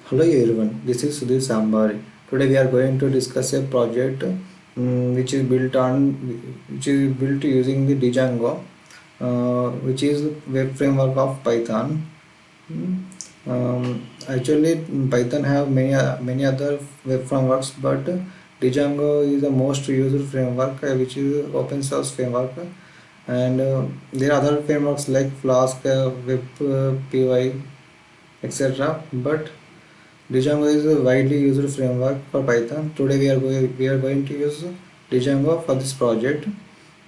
Hello everyone, this is Sudhir Sambari. Today we are going to discuss a project which is built using the Django, which is web framework of Python. Actually, Python have many other web frameworks, but Django is the most used framework, which is open source framework, and there are other frameworks like Flask, WebPy, etc. But Django is a widely used framework for Python. Today we are going to use Django for this project.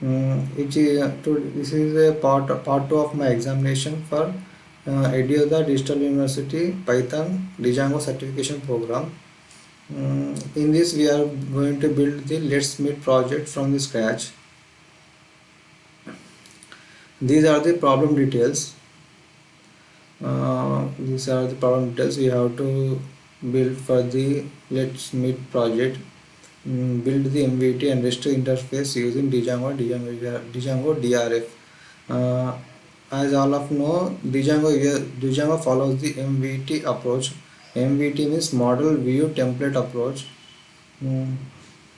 This is a part two of my examination for Edioda Digital University Python Django certification program. In this we are going to build the Let's Meet project from the scratch. These are the problem details. These are the problem details we have to build for the Let's Meet project. Build the MVT and REST interface using Django DRF. Uh, as all of know, Django follows the MVT approach. MVT means model view template approach. Mm,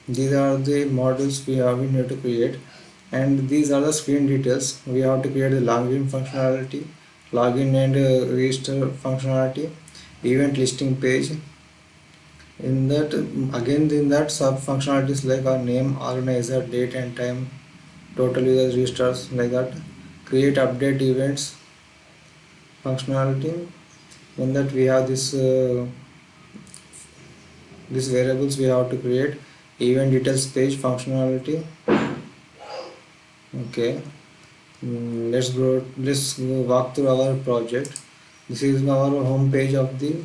these are the models we need to create, and these are the screen details. We have to create the login functionality, login and register functionality, event listing page. In that sub functionalities like our name, organizer, date and time, total users registers, like that. Create update events functionality. In that we have this variables we have to create. Event details page functionality. Okay. Let's go walk through our project. This is our home page of the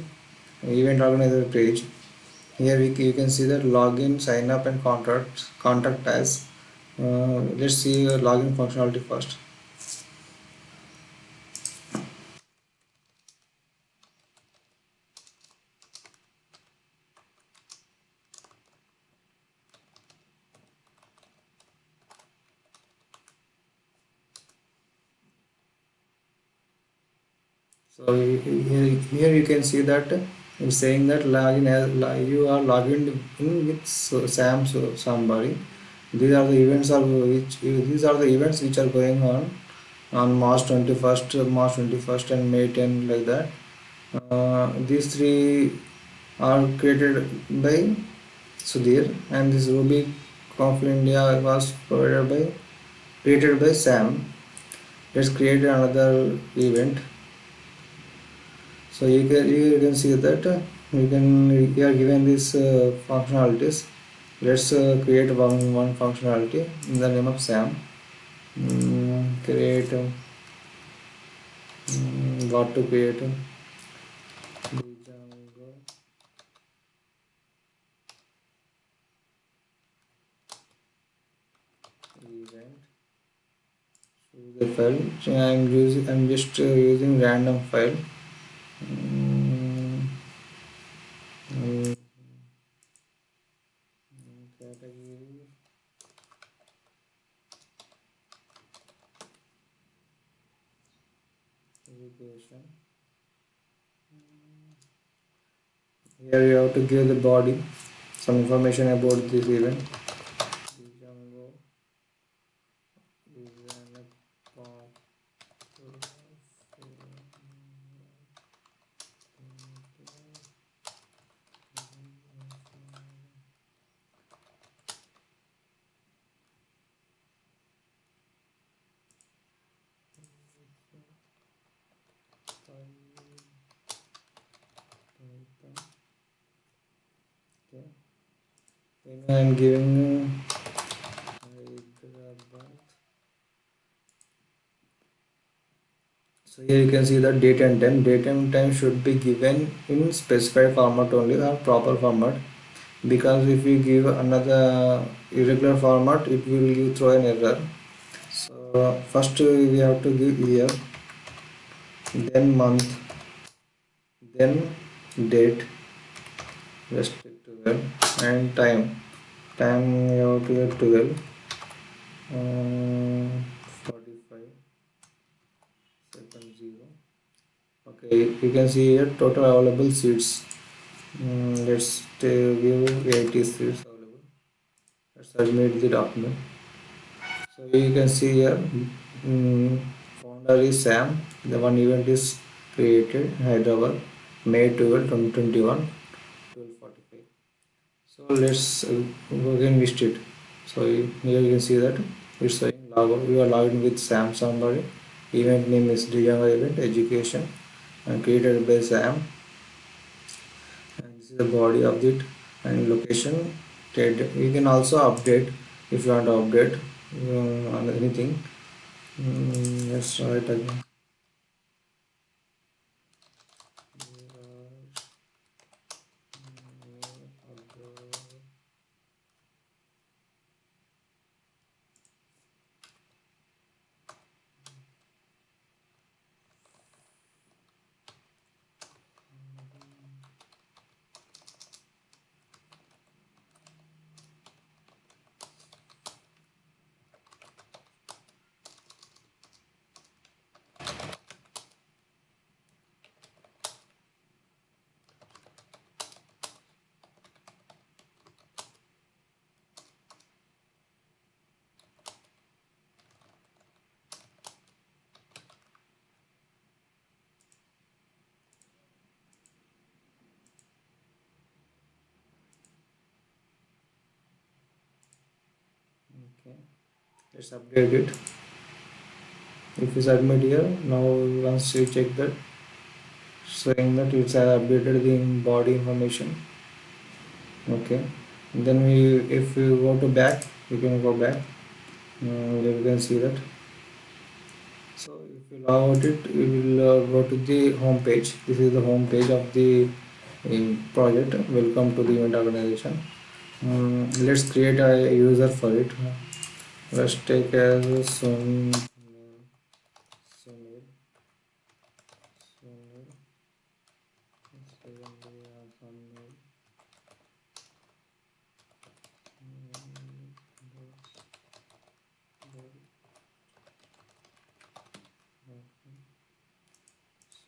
event organizer page. Here you can see that login, sign up and contact as. Let's see login functionality first. So here you can see that it's saying that you are logged in with somebody. These are the events which are going on March 21st and May 10, like that. These three are created by Sudhir, and this Ruby Conf India was created by Sam. Let's create another event. So you can see that we are given these functionalities. Let's create one functionality in the name of Sam. Create what to create. Django event. Choose the file. I'm just using random file. Mm, mm, Category education. Here you have to give the body some information about this event. Django is an part of okay. Then I am giving Hyderabad. So here you can see the date and time. Date and time should be given in specified format only, or proper format, because if we give another irregular format, it will give throw an error. So first we have to give year, then month, then date, restrict 12, and time. Time we have to give 12, 45 second 0. Okay, you can see here total available seats. Let's view 80 seats available. Let's submit the document. So you can see here, founder is Sam. The one event is created Hyderabad, May 12, 2021, 12:45. So let's go again list it. So here you can see that it's saying log. We are logged in with Sam somebody. Event name is Dijanga Event Education and created by Sam. And this is the body of it and location. You can also update if you want to update on anything. Let's try it again. Okay, let's update it. If you submit here, now once you check that, showing that it's updated the body information. Okay, then if you go to back, you can go back. You can see that. So if you log out it, you will go to the home page. This is the home page of the project. Welcome to the event organization. Let's create a user for it. Let's take as Sunil. Sunil. Sunil.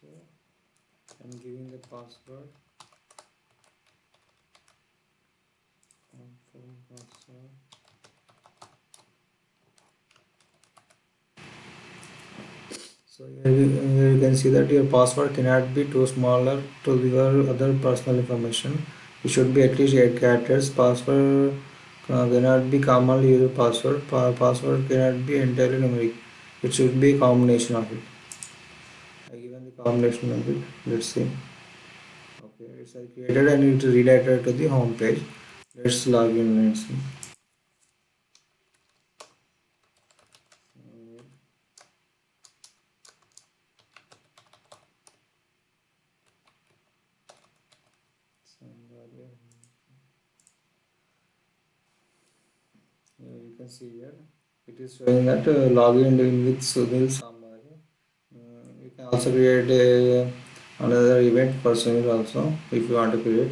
So I'm giving the password. Confirm password. So here you can see that your password cannot be too smaller to your other personal information. It should be at least 8 characters. Password cannot be commonly used password. Password cannot be entirely numeric. It should be a combination of it. I given the combination of it. Let's see. Okay, it's created and it redirected to the home page. Let's log in and see. You can see here it is showing that login in with Sunil Sambhare. You can also create another event for Sunil also if you want to create.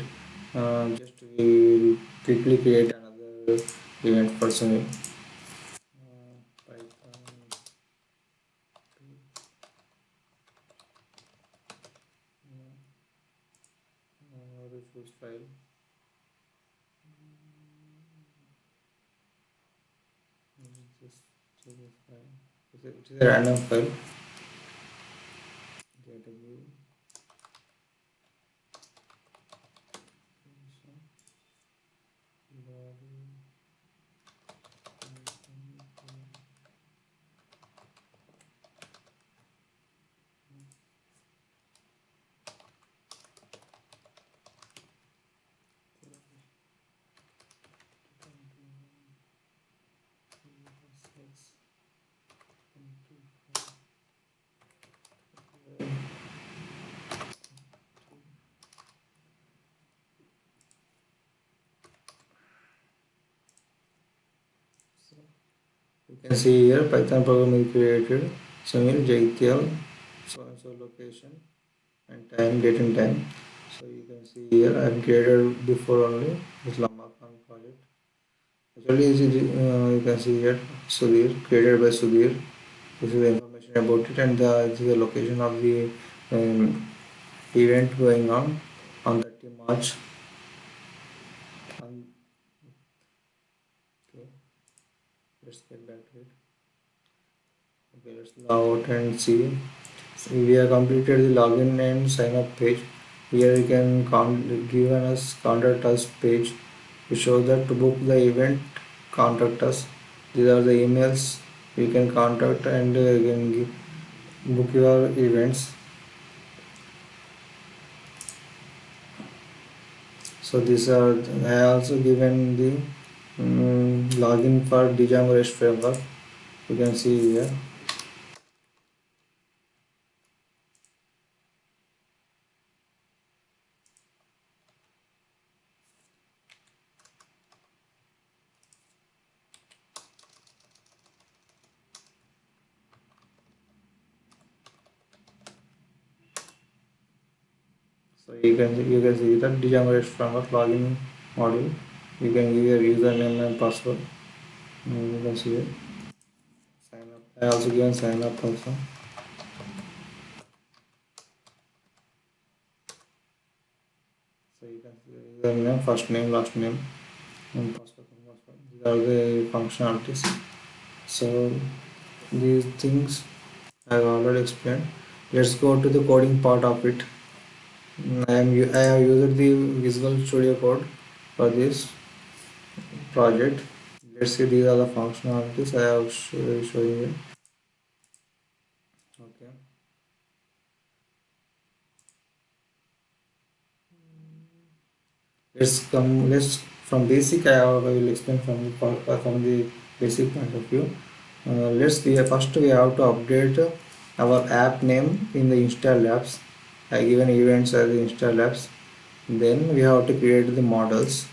Just we will quickly create another event for Sunil. Python resource file. Just this file. It is a random file. Data view. You can see here Python program is created. Sunil Jaityal, so and so location and time, date and time. So you can see here I have created before only this Lamba Khan project. Actually, you can see here Sudhir, created by Sudhir. This is the information about it and this is the location of the event going on. on 30 March. And, okay, let's get back to it. Okay, let's log out and see. So we have completed the login and sign up page. Here you can given us contact us page. We show that to book the event, contact us. These are the emails you can contact and you can book your events. So these are I also given the login for Django REST framework. You can see here. So you can see that Django REST framework login module. You can give your username and password. You can see it. Sign up. I also given sign up also. So you can see username, first name, last name, and password. These are the functionalities. So these things I have already explained. Let's go to the coding part of it. I have used the Visual Studio Code for this project. Let's see, these are the functionalities I have showing you. Okay. Let's from basic. I will explain from the basic point of view. First we have to update our app name in the install apps. I given events as the install apps. Then we have to create the models.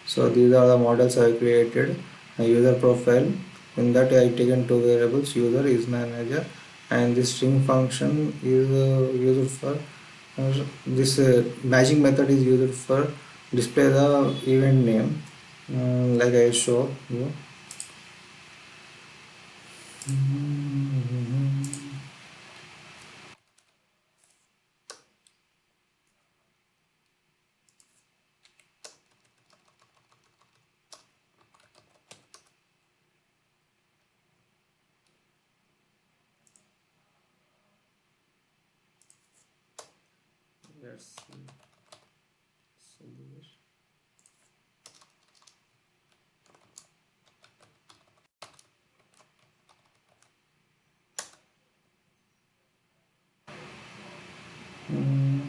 So these are the models I created. A user profile. In that I taken two variables. User is manager, and the string function is used for this matching method is used for display the event name, like I show you. Let's see. So this. Mm,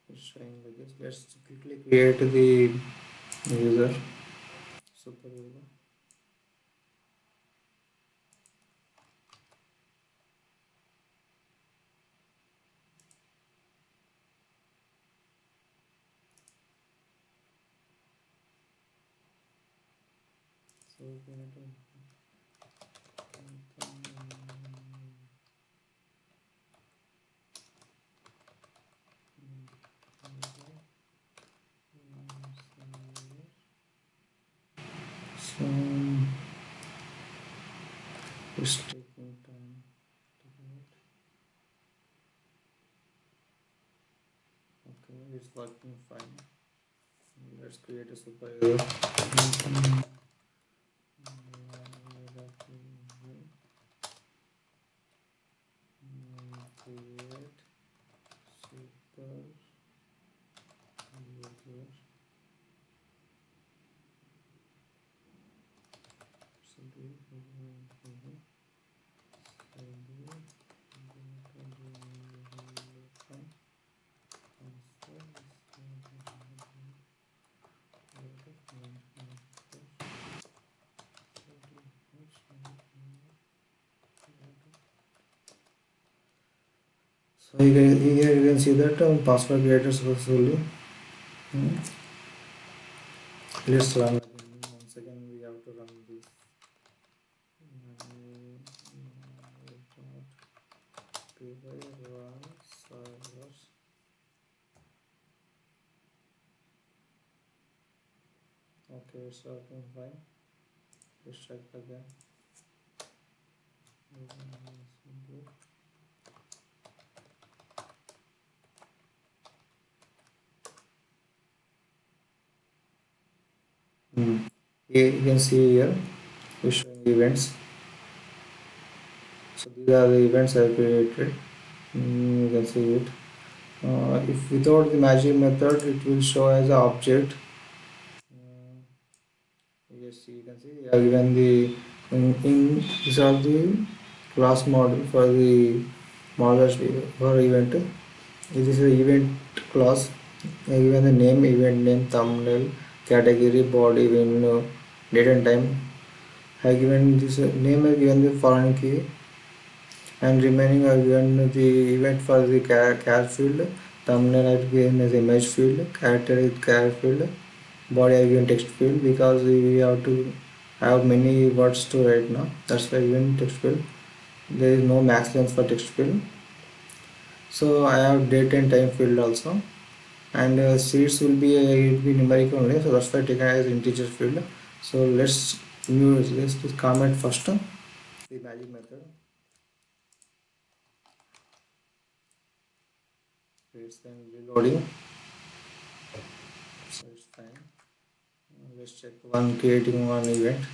it's showing like this. Let's quickly create the user super user. So we can so it's taking time to create. Okay, it's working fine. Let's create a super user. Create super user. So here you can see that password created successfully. Hmm. Let's run again. Once again, we have to run this. Py run Okay, it's working fine. Let's check again. Hmm. Here you can see here it's showing events. So these are the events I created. You can see it. If without the magic method, it will show as an object. Uh, yes, you can see given the in these are the class model for the model for event. This is the event class. Given the name, event name, thumbnail, category, body, venue, date and time. I given this name. I given the foreign key, and remaining I given the event for the char field. Thumbnail I given as image field. Character is character field. Body I given text field because we have to have many words to write now. That's why given text field. There is no max length for text field. So I have date and time field also. And seeds will be it will be numeric only, so that's why taken as integer field. So let's just comment first the magic method. It's then reloading, so it's fine. Let's check one creating one event.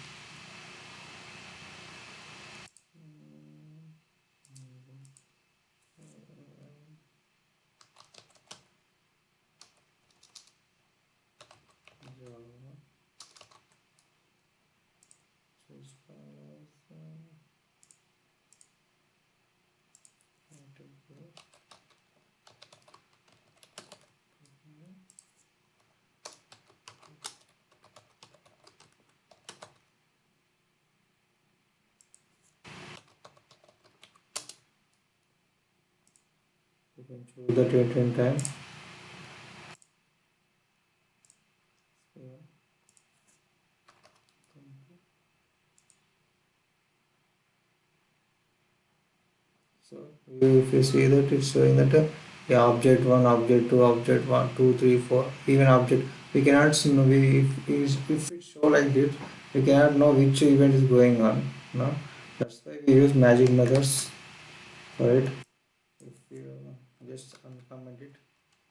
You can choose the date and time. So if you see that it's showing that yeah, object 1, object 2, object 1, 2, 3, 4, even object. We cannot know if it show like this, we cannot know which event is going on. No, that's why we use magic methods for it. If you just uncomment it,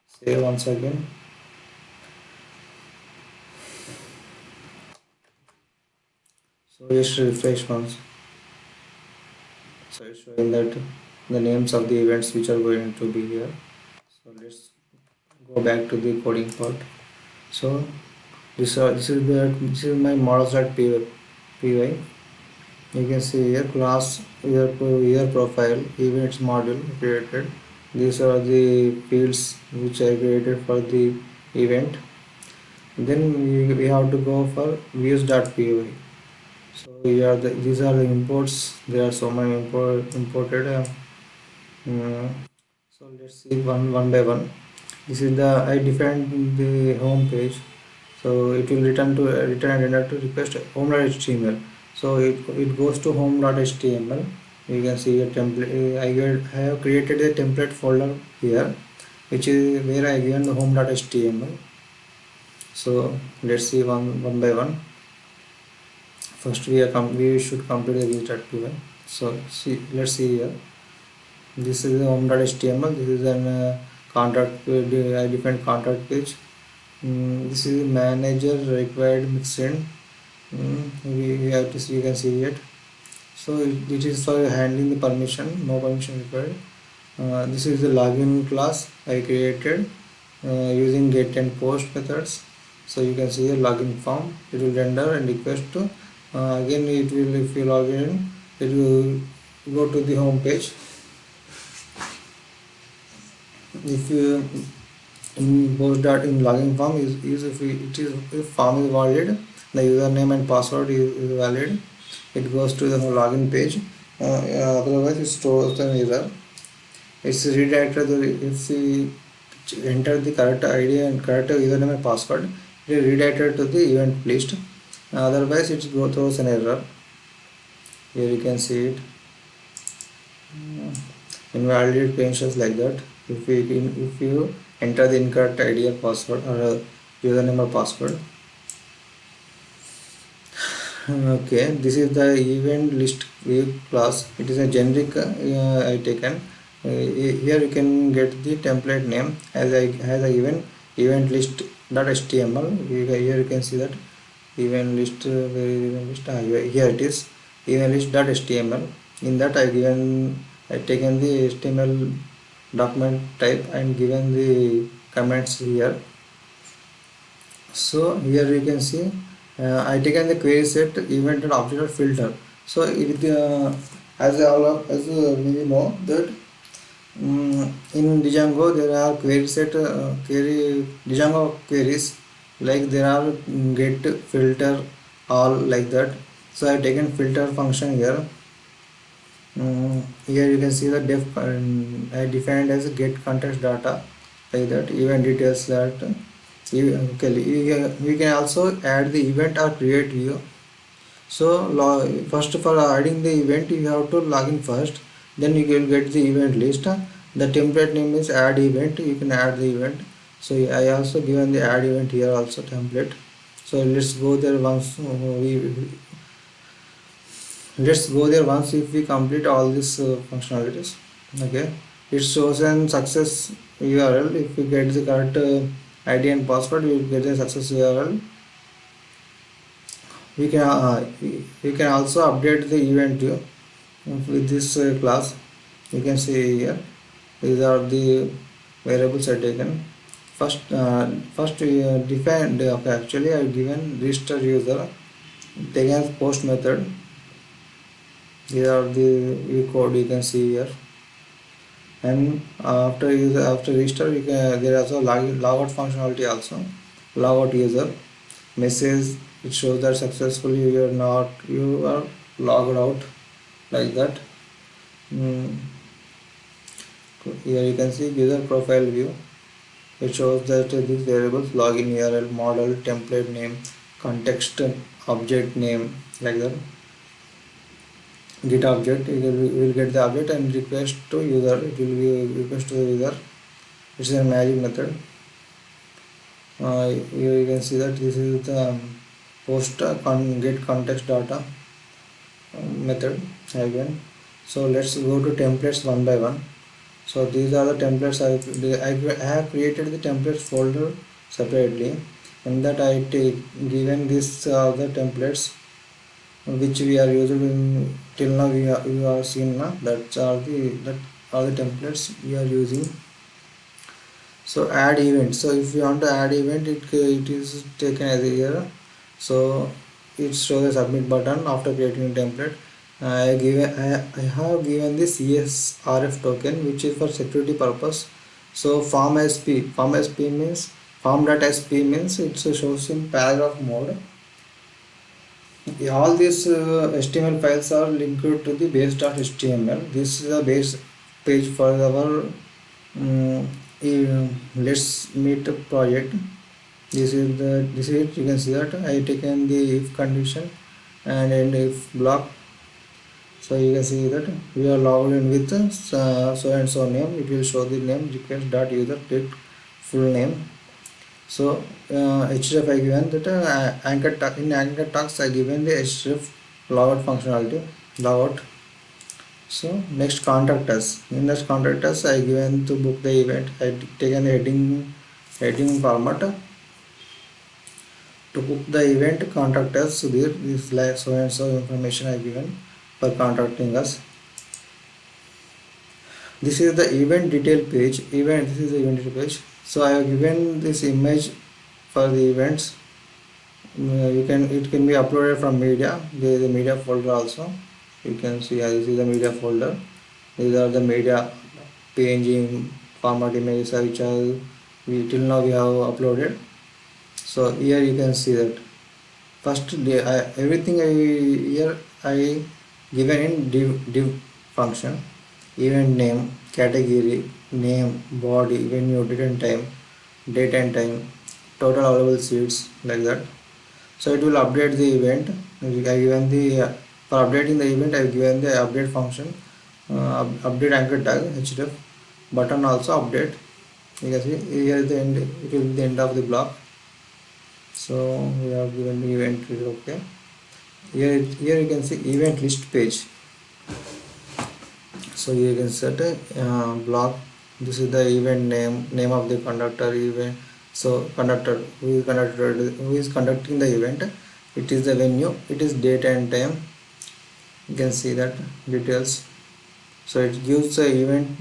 say once again. So just refresh once. So it's showing that the names of the events which are going to be here. So let's go back to the coding part. So this is my models.py. You can see here class year profile events module created. These are the fields which I created for the event. Then we have to go for views.py. So here these are the imports. There are so many imported. So let's see one by one. This is the I defined the home page. So it will return and enter to request home.html. So it goes to home.html. You can see a template. I have created a template folder here, which is where I given the home.html. So let's see one by one. First we should complete the views.py. So let's see here. This is the home.html. This is an contact page. I defined contact page. This is manager required mixin. We have to see, you can see it. So it is for handling the permission, no permission required. This is the login class I created using get and post methods. So you can see a login form. It will render and request to again it will, if you log in, it will go to the home page. If you in post dot in login form is if form is valid, the username and password is valid, it goes to the login page. Otherwise it stores an error. It's redirected. If we enter the correct ID and correct username and password, it is redirected to the event list. Otherwise it throws an error. Here you can see it. Invalid credentials like that. If you enter the incorrect ID or password or username or password. Okay, this is the event list view class. It is a generic I taken. Here you can get the template name as a event list .html. Here you can see that event list. Where is event list? Here it is, event list .html. In that I taken the HTML document type and given the comments here. So here you can see I taken the query set event and object filter. So it as we know that in Django there are query Django queries, like there are get, filter, all, like that. So I have taken filter function here. Here you can see the def I defined as get context data, like that. Event details that okay, we can also add the event or create view. So first, for adding the event you have to log in first, then you will get the event list. The template name is add event. You can add the event. So I also given the add event here also template. So let's go there once. Let's go there once if we complete all these functionalities. Okay, it shows an success URL. If we get the correct ID and password, we will get the success URL. We can also update the event with this class. You can see here these are the variables are taken. First we defined, okay, actually I have given register user, taken as post method. Here are the code you can see here. And after register, you can, there is a logout functionality also. Logout user message, it shows that successfully you are logged out, like that. Mm, Here you can see user profile view. It shows that these variables login URL, model, template name, context, object name, like that. Get object, you will get the object and request to user. It will be request to the user. It's a magic method. You can see that this is the post get context data method again. So let's go to templates one by one. So these are the templates. I have created the templates folder separately, and that I take given this the templates which we are using in till now. We are seen now that are the templates we are using. So add event. So if you want to add event, it is taken as a here. So it shows a submit button after creating a template. I have given the CSRF token, which is for security purpose. So form.sp means it shows in paragraph mode. All these HTML files are linked to the base.html. This is a base page for our let's meet project. This is it. You can see that I taken the if condition and if block. So you can see that we are logged in with so and so name. It will show the name request dot user click full name. So href I given that in anchor tags I given the href logout functionality, logout. So next, contact us. In this contact us I given to book the event. I taken the heading format to book the event. Contact us. So there is like so and so information I given for contacting us. This is the event detail page. This is the event detail page. So I have given this image for the events. It can be uploaded from media. There is a media folder also. You can see this is the media folder. These are the media PNG format images which till now we have uploaded. So here you can see that first everything here I given in div function. Event name, category, name, body, venue, date and time, total available seats, like that. So it will update the event. I given the for updating the event I have given the update function, update anchor tag href button also update. You can see here is the end. It will be the end of the block. So we have given the event is okay. Here you can see event list page. So you can set a block. This is the event name of the conductor event. So conductor who is conducting the event, it is the venue, it is date and time. You can see that details. So it gives the event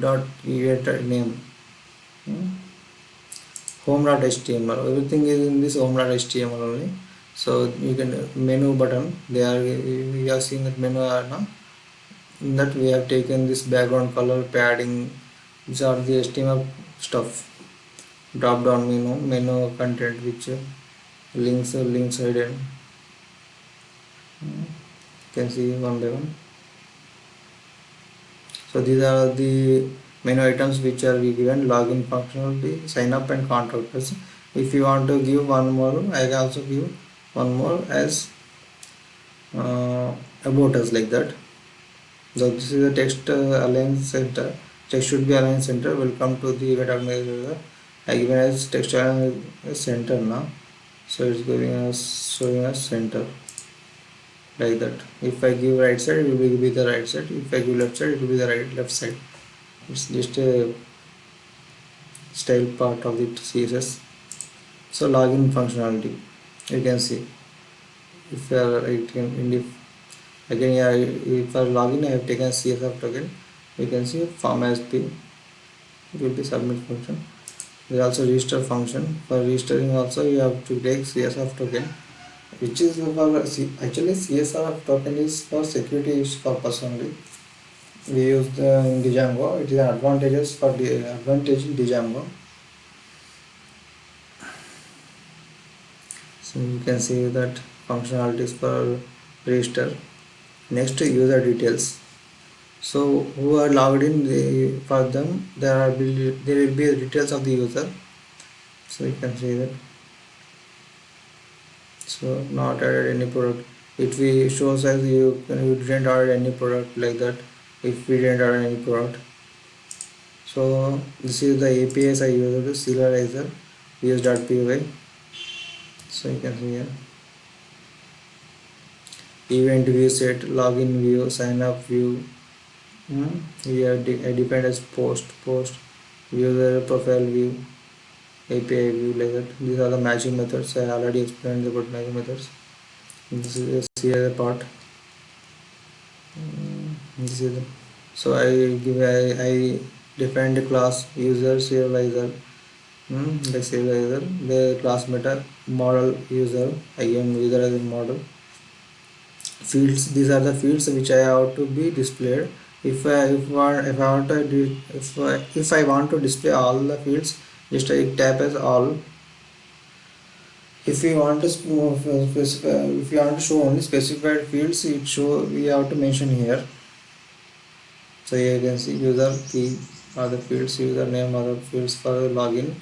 name. Hmm. Home.html, everything is in this home.html only. So you can menu button, they are, we have seen that menu are now. In that we have taken this background color, padding, these are the HTML stuff. Drop down menu content, which links hidden. You can see one by one. So these are the menu items which are given: login functionality, sign up, and contact us. If you want to give one more, I can also give one more as about us, like that. So this is the text align center. Text should be aligned center. Welcome to the event organizer. I given as text align center now. So it's giving us, showing us center, like that. If I give right side, it will be the right side. If I give left side, it will be the left side. It's just a style part of the CSS. So login functionality, you can see. If you are it can in the again, yeah, if I login, I have taken CSS token. You can see form as p, it will be submit function. There is also register function. For registering also you have to take CSS token, which is for actually CSR token is for security purpose only. We use the in Django. It is an advantages for the advantage in Django. So you can see that functionalities for register. Next, user details. So who are logged in, for them there will be details of the user. So you can see that. So not added any product. If we shows as you didn't add any product, like that. If we didn't add any product. So this is the APIs I use the serializer use.py. So you can see here. Event view set, login view, sign up view. Here I define as post, user profile view, API view, like that. These are the matching methods. I already explained about matching methods. This is a CSS part. This is the, so I defined the class user serializer. The serializer, the class meta model user, again user as a model. Fields, these are the fields which I have to be displayed. If I want to if I want to display all the fields, just I tap as all. If you want to specify, if you want to show only specified fields, it show, we have to mention here. So here you can see user key are the fields, username are the fields for login,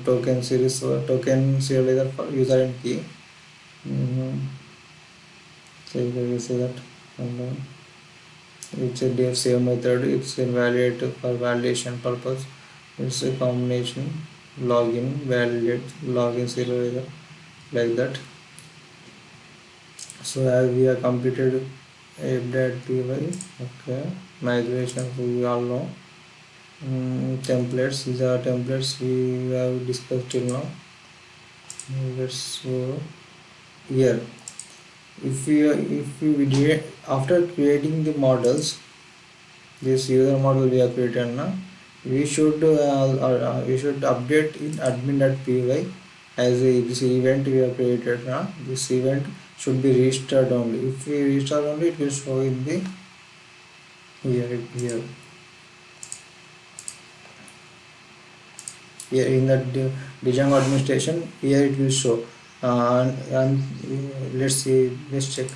token series or token serializer for user and key. So you can see that, and it's a def save method. It's invalid for validation purpose. It's a combination login validate login serializer, like that. So as we have completed app.py, okay, migration, so we all know. Templates, these are templates we have discussed till now. Let's go here. If we did, after creating the models, this user model we have created now, we should update in admin.py as this event we have created now. This event should be registered only. If we register only, it will show in the here in the Django administration. Here it will show. And let's see, let's check.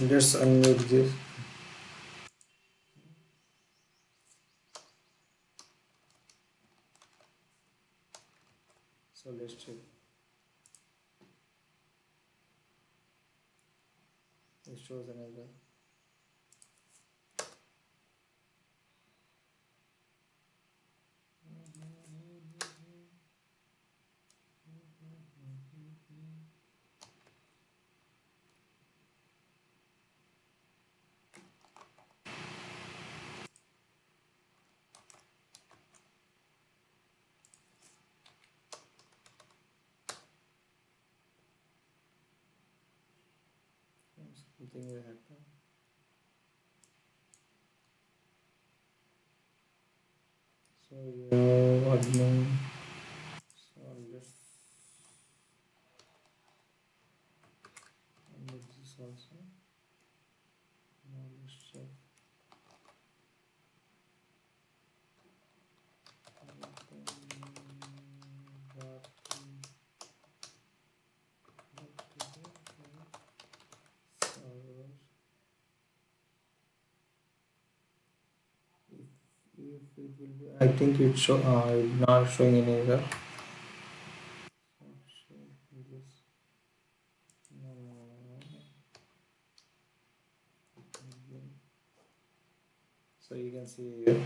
Let's unmute this. So let's check. It shows another. something will happen. So yeah, admin. So let's unmute this also. Now let's check. Server. If it will be, I think it's not showing any error. Not showing this. No, no, no, no. So you can see here.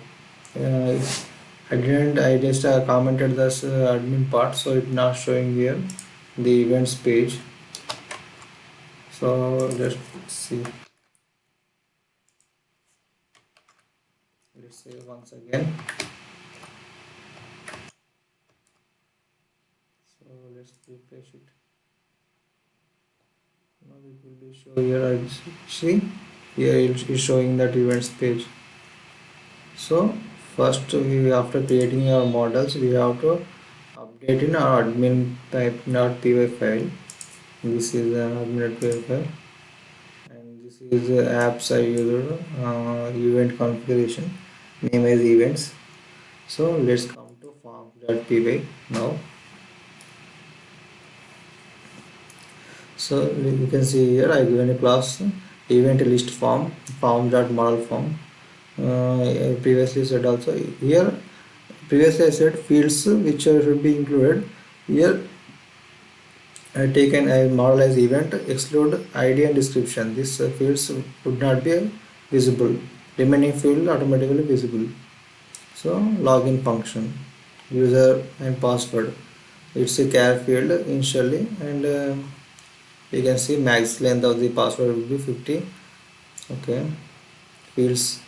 I just commented this admin part, so it's not showing here the events page. So let's see. Let's say once again. So let's refresh it. Now it will be show here. See here it is showing that events page. So first we, after creating our models, we have to update in our admin type.py file. This is the admin.py file, and this is the apps I used event configuration. Name as events. So let's come to form.py now. So you can see here I given a class event list form.model form. I previously said also here. Previously I said fields which should be included. Here I taken a model as event, exclude ID and description. These fields would not be visible. Remaining field automatically visible. So login function, user and password. It's a char field initially, and you can see max length of the password will be 50. Okay, fields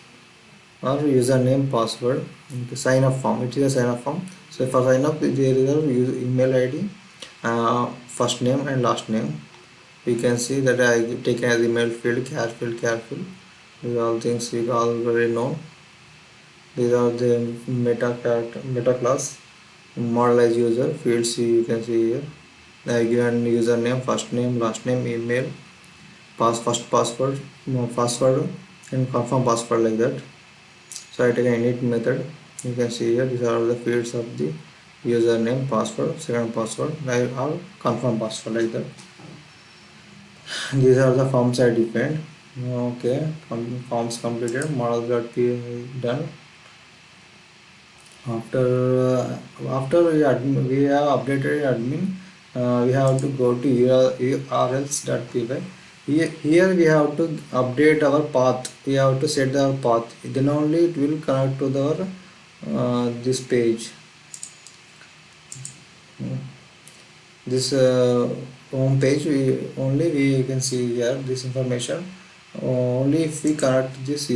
or username, password. Okay, sign up form. It is a sign up form. So for sign up, there is a email ID, first name and last name. We can see that I taken as email field, careful. These all things we already know. These are the meta class. Model as user fields you can see here. I given username, first name, last name, email, first password, no password, and confirm password like that. So I take an init method. You can see here these are the fields of the username, password, second password, or confirm password like that. These are the forms I defined. Okay, forms completed. Model.py done. After we have updated admin, we have to go to urls.py. Here we have to update our path. We have to set our path. Then only it will connect to the this page. This home page we can see here this information. Only if we connect this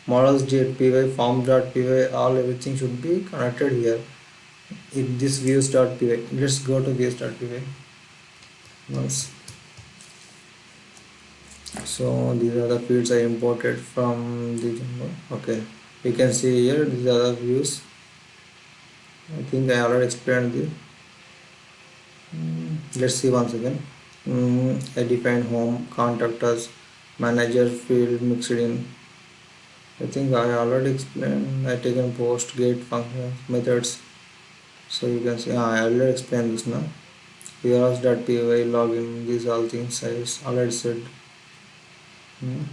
models.py, form.py, all everything should be connected here in this views.py. Let's go to views.py once. So these are the fields I imported from the Django. Okay, you can see here these are the views. I think I already explained this. Let's see once again. I define home, contact us, manager field mixed in. I think I already explained. I taken post, get functions, methods. So you can see I already explained this now. Heroes.py login, these all things I already said.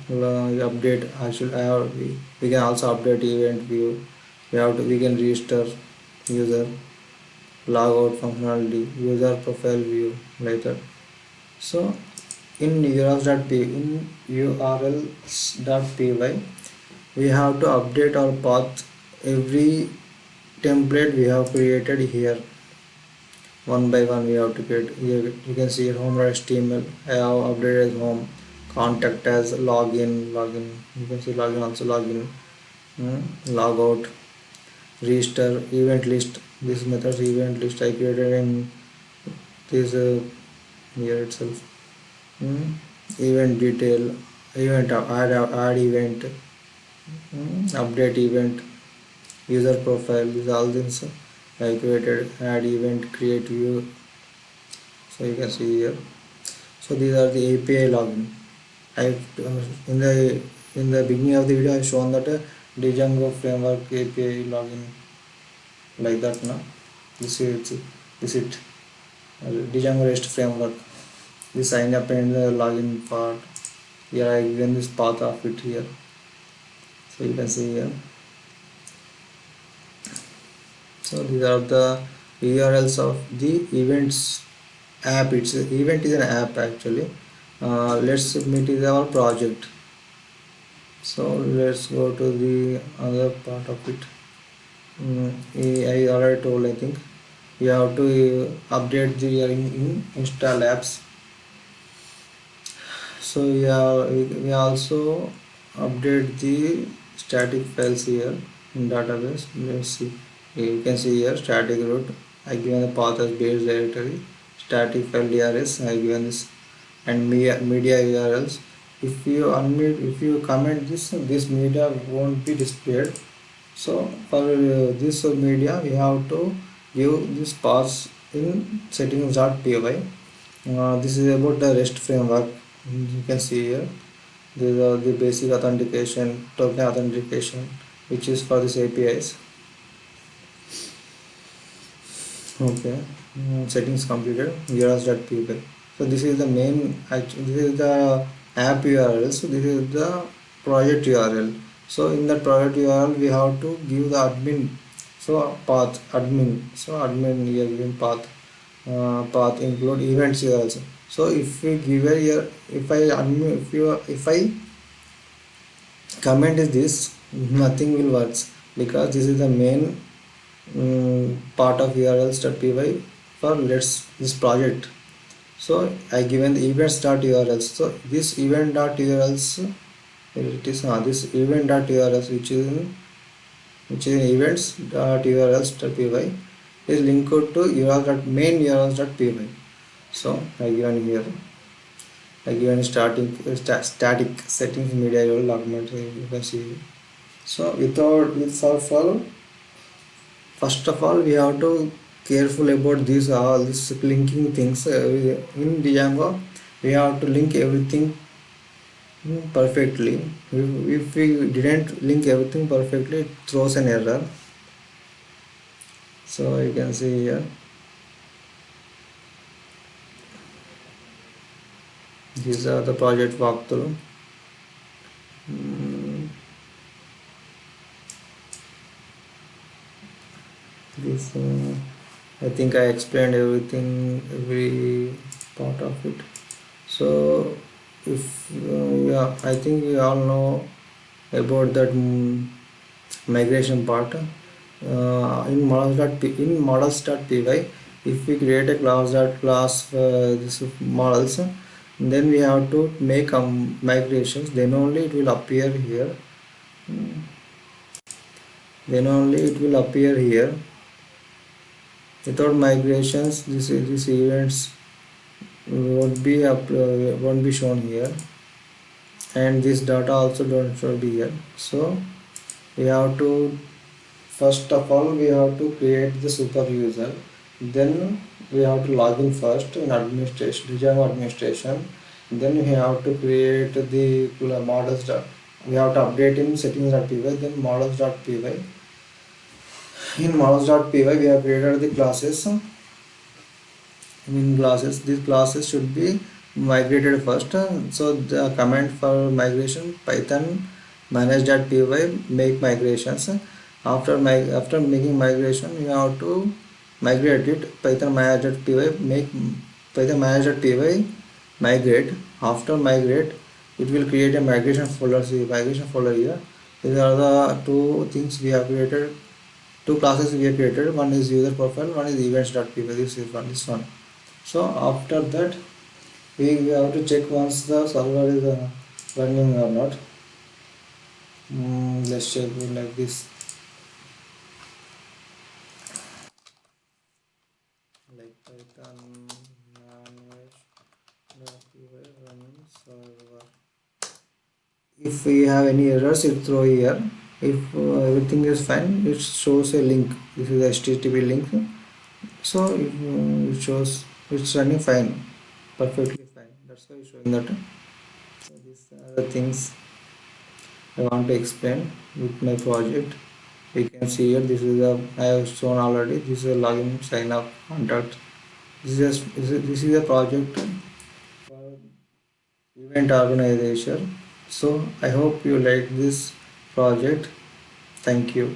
Update actually we can also update event view. We can register user, logout functionality, user profile view like that. So in urls.py we have to update our path. Every template we have created here one by one we have to create. Here you can see home.html. I have updated as home, contact as login. You can see login also login, logout, register, event list. This method's event list I created in this here itself. event detail, event add event, update event, user profile. These all things I created. Add event, create view. So you can see here. So these are the API login. I in the beginning of the video I have shown that Django framework API login like that. Now this it Django REST framework. This sign up and the login part. Here I given this path of it here. So you can see here. So these are the URLs of the events app. It's event is an app actually. Let's submit is our project. So let's go to the other part of it. I already told, I think you have to update the in install apps. So yeah, we also update the static files here in database. Let's see. You can see here static root. I given the path as base directory. Static file DRS. I given this and media URLs. If you unmute, if you comment this media won't be displayed. So for this media, we have to give this pass in settings.py. This is about the REST framework. You can see here. These are the basic authentication, token authentication, which is for this APIs. Okay, settings completed. URLs.py. So this is the main. This is the app URL. So this is the project URL. So in that project URL, we have to give the admin. So path admin. So admin here given path. Path include events here also. So if we give a here, if I admin, if I comment is this, nothing will works because this is the main part of urls.py for let's this project. So I given the events.urls. So this event.urls it is this event.urls which is events.urls.py is linked to main urls.py. So I given here. I given static settings media URL document. You can see. So with all, first of all we have to careful about these all these linking things in Django. We have to link everything perfectly. If we didn't link everything perfectly, it throws an error. So you can see here these are the project walkthrough. Mm, this I think I explained everything, every part of it. So if yeah, I think we all know about that migration part. In models.py, if we create a class this models, then we have to make migrations. Then only it will appear here. Then only it will appear here. Without migrations, this events won't be shown here, and this data also don't should be here. So we have to first of all we have to create the super user. Then we have to log in first in administration, Django administration. Then we have to create the models. We have to update in settings.py. Then models.py. In models.py we have created the classes. In classes, these classes should be migrated first. So the command for migration python manage.py make migrations. After making migration, you have to migrate it. Python manage.py make python manage.py migrate. After migrate, it will create a migration folder. See migration folder here. These are the two things we have created. Two classes we have created. One is user profile. One is events.py. This is one. This one. So after that we have to check once the server is running or not. Let's check it like this, like python manage running server. If we have any errors, it throw here. If everything is fine, it shows a link. This is the HTTP link. So it shows it's running fine, perfectly fine. That's why it's showing that. So these are the things I want to explain with my project. You can see here. This is the I have shown already. This is a login sign up contact. This is a project for event organization. So I hope you like this project. Thank you.